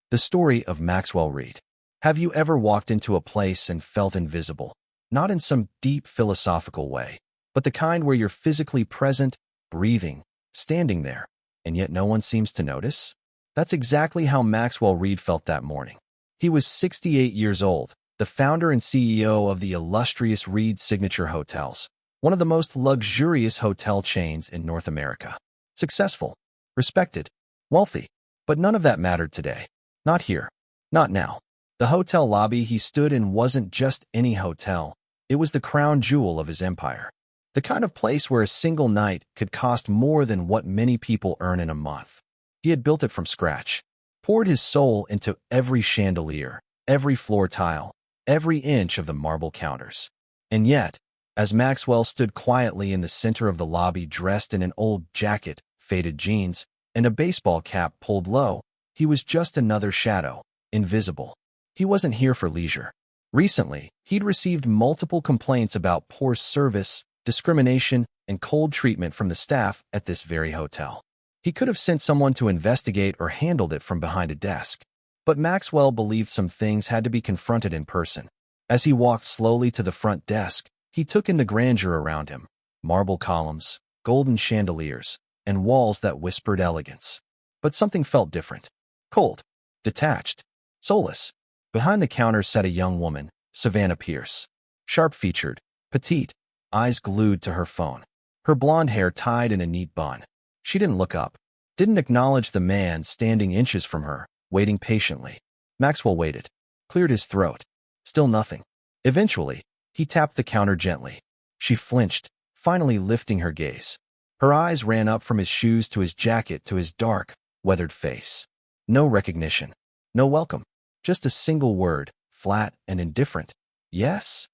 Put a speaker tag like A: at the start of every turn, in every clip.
A: The story of Maxwell Reed. Have you ever walked into a place and felt invisible? Not in some deep philosophical way, but the kind where you're physically present, breathing, standing there, and yet no one seems to notice? That's exactly how Maxwell Reed felt that morning. He was 68 years old, the founder and CEO of the illustrious Reed Signature Hotels, one of the most luxurious hotel chains in North America. Successful, respected, wealthy, but none of that mattered today. Not here. Not now. The hotel lobby he stood in wasn't just any hotel. It was the crown jewel of his empire. The kind of place where a single night could cost more than what many people earn in a month. He had built it from scratch, poured his soul into every chandelier, every floor tile, every inch of the marble counters. And yet, as Maxwell stood quietly in the center of the lobby dressed in an old jacket, faded jeans, and a baseball cap pulled low, he was just another shadow, invisible. He wasn't here for leisure. Recently, he'd received multiple complaints about poor service, discrimination, and cold treatment from the staff at this very hotel. He could have sent someone to investigate or handled it from behind a desk. But Maxwell believed some things had to be confronted in person. As he walked slowly to the front desk, he took in the grandeur around him: marble columns, golden chandeliers, and walls that whispered elegance. But something felt different. Cold, detached, soulless. Behind the counter sat a young woman, Savannah Pierce. Sharp-featured, petite, eyes glued to her phone. Her blonde hair tied in a neat bun. She didn't look up, didn't acknowledge the man standing inches from her, waiting patiently. Maxwell waited, cleared his throat. Still nothing. Eventually, he tapped the counter gently. She flinched, finally lifting her gaze. Her eyes ran up from his shoes to his jacket to his dark, weathered face. No recognition. No welcome. Just a single word, flat and indifferent. Yes?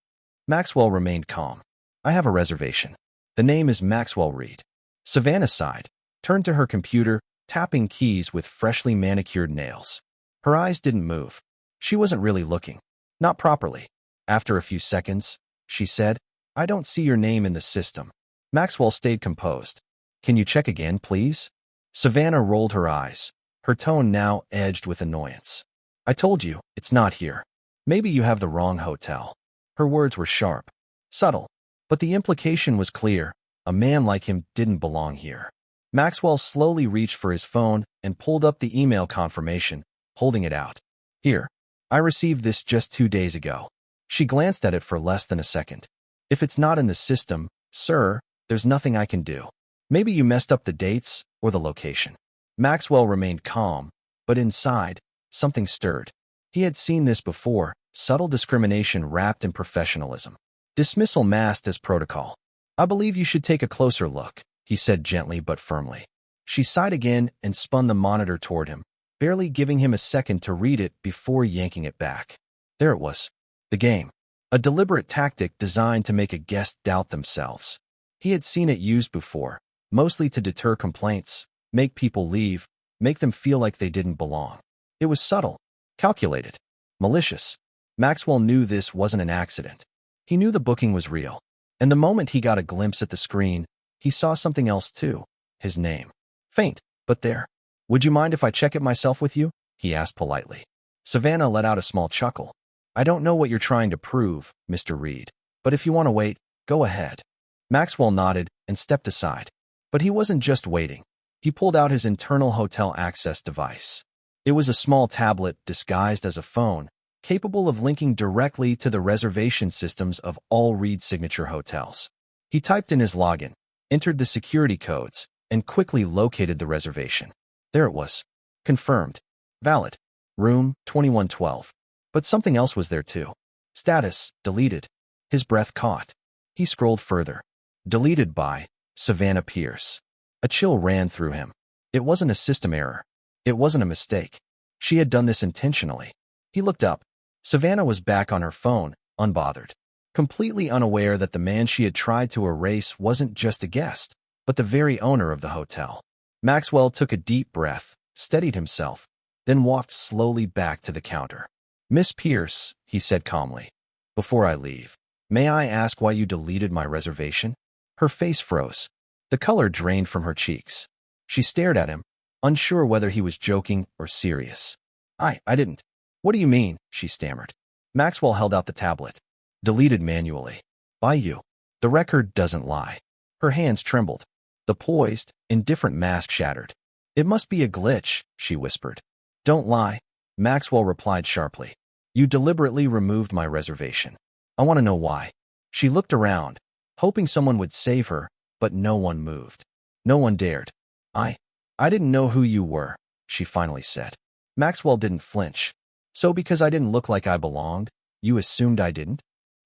A: Maxwell remained calm. I have a reservation. The name is Maxwell Reed. Savannah sighed, turned to her computer, tapping keys with freshly manicured nails. Her eyes didn't move. She wasn't really looking. Not properly. After a few seconds, she said, I don't see your name in the system. Maxwell stayed composed. Can you check again, please? Savannah rolled her eyes, her tone now edged with annoyance. I told you, it's not here. Maybe you have the wrong hotel. Her words were sharp, subtle, but the implication was clear. A man like him didn't belong here. Maxwell slowly reached for his phone and pulled up the email confirmation, holding it out. Here. I received this just 2 days ago. She glanced at it for less than a second. If it's not in the system, sir, there's nothing I can do. Maybe you messed up the dates or the location. Maxwell remained calm, but inside, something stirred. He had seen this before, subtle discrimination wrapped in professionalism. Dismissal masked as protocol. I believe you should take a closer look, he said gently but firmly. She sighed again and spun the monitor toward him, barely giving him a second to read it before yanking it back. There it was. The game. A deliberate tactic designed to make a guest doubt themselves. He had seen it used before, mostly to deter complaints, make people leave, make them feel like they didn't belong. It was subtle, calculated, malicious. Maxwell knew this wasn't an accident. He knew the booking was real. And the moment he got a glimpse at the screen, he saw something else too. His name. Faint, but there. Would you mind if I check it myself with you? He asked politely. Savannah let out a small chuckle. I don't know what you're trying to prove, Mr. Reed, but if you want to wait, go ahead. Maxwell nodded and stepped aside. But he wasn't just waiting. He pulled out his internal hotel access device. It was a small tablet disguised as a phone, capable of linking directly to the reservation systems of all Reed Signature hotels. He typed in his login, entered the security codes, and quickly located the reservation. There it was. Confirmed. Valid. Room 2112. But something else was there too. Status, deleted. His breath caught. He scrolled further. Deleted by Savannah Pierce. A chill ran through him. It wasn't a system error. It wasn't a mistake. She had done this intentionally. He looked up. Savannah was back on her phone, unbothered. Completely unaware that the man she had tried to erase wasn't just a guest, but the very owner of the hotel. Maxwell took a deep breath, steadied himself, then walked slowly back to the counter. Miss Pierce, he said calmly, before I leave, may I ask why you deleted my reservation? Her face froze. The color drained from her cheeks. She stared at him, unsure whether he was joking or serious. I didn't. What do you mean? She stammered. Maxwell held out the tablet. Deleted manually. By you. The record doesn't lie. Her hands trembled. The poised, indifferent mask shattered. It must be a glitch, she whispered. Don't lie. Maxwell replied sharply. You deliberately removed my reservation. I want to know why. She looked around, hoping someone would save her, but no one moved. No one dared. I didn't know who you were, she finally said. Maxwell didn't flinch. So because I didn't look like I belonged, you assumed I didn't?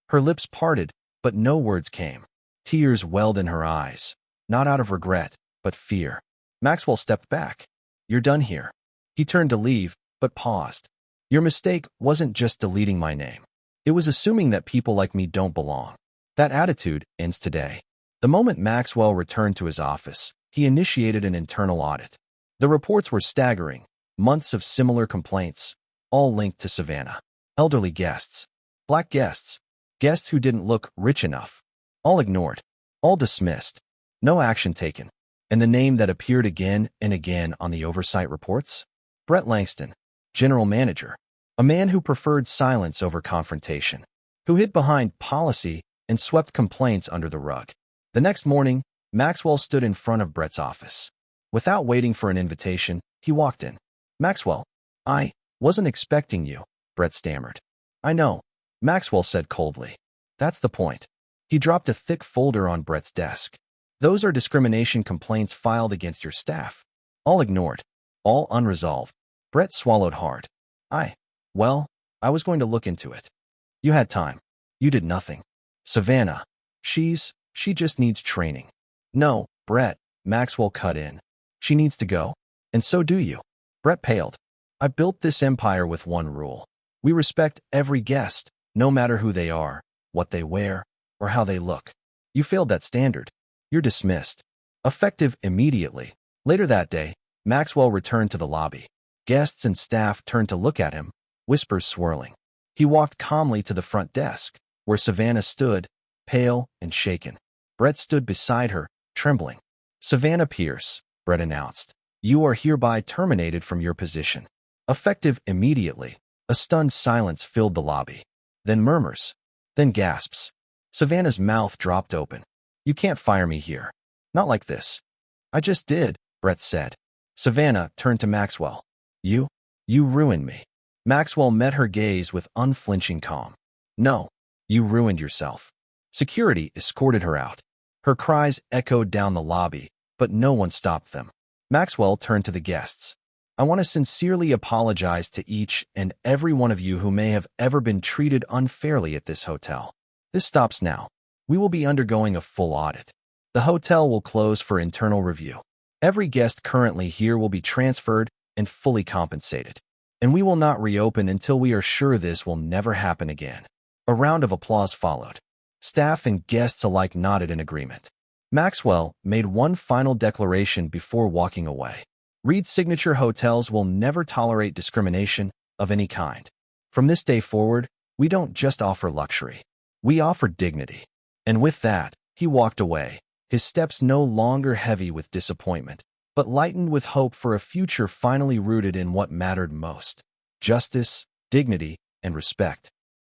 A: Her lips parted, but no words came. Tears welled in her eyes, not out of regret, but fear. Maxwell stepped back. You're done here. He turned to leave, but paused. Your mistake wasn't just deleting my name. It was assuming that people like me don't belong. That attitude ends today. The moment Maxwell returned to his office, he initiated an internal audit. The reports were staggering. Months of similar complaints, all linked to Savannah. Elderly guests. Black guests. Guests who didn't look rich enough. All ignored. All dismissed. No action taken. And the name that appeared again and again on the oversight reports? Brett Langston, general manager. A man who preferred silence over confrontation. Who hid behind policy and swept complaints under the rug. The next morning, Maxwell stood in front of Brett's office. Without waiting for an invitation, he walked in. Maxwell, I wasn't expecting you, Brett stammered. I know, Maxwell said coldly. That's the point. He dropped a thick folder on Brett's desk. Those are discrimination complaints filed against your staff. All ignored. All unresolved. Brett swallowed hard. Well, I was going to look into it. You had time. You did nothing. Savannah. She just needs training. No, Brett, Maxwell cut in. She needs to go. And so do you. Brett paled. I built this empire with one rule. We respect every guest, no matter who they are, what they wear, or how they look. You failed that standard. You're dismissed. Effective immediately. Later that day, Maxwell returned to the lobby. Guests and staff turned to look at him, whispers swirling. He walked calmly to the front desk, where Savannah stood, pale and shaken. Brett stood beside her, trembling. Savannah Pierce, Brett announced. You are hereby terminated from your position. Effective immediately. A stunned silence filled the lobby. Then murmurs. Then gasps. Savannah's mouth dropped open. You can't fire me here. Not like this. I just did, Brett said. Savannah turned to Maxwell. You ruined me. Maxwell met her gaze with unflinching calm. No, you ruined yourself. Security escorted her out. Her cries echoed down the lobby, but no one stopped them. Maxwell turned to the guests. I want to sincerely apologize to each and every one of you who may have ever been treated unfairly at this hotel. This stops now. We will be undergoing a full audit. The hotel will close for internal review. Every guest currently here will be transferred and fully compensated. And we will not reopen until we are sure this will never happen again. A round of applause followed. Staff and guests alike nodded in agreement. Maxwell made one final declaration before walking away. Reed Signature Hotels will never tolerate discrimination of any kind. From this day forward, we don't just offer luxury. We offer dignity. And with that, he walked away, his steps no longer heavy with disappointment, but lightened with hope for a future finally rooted in what mattered most: justice, dignity, and respect.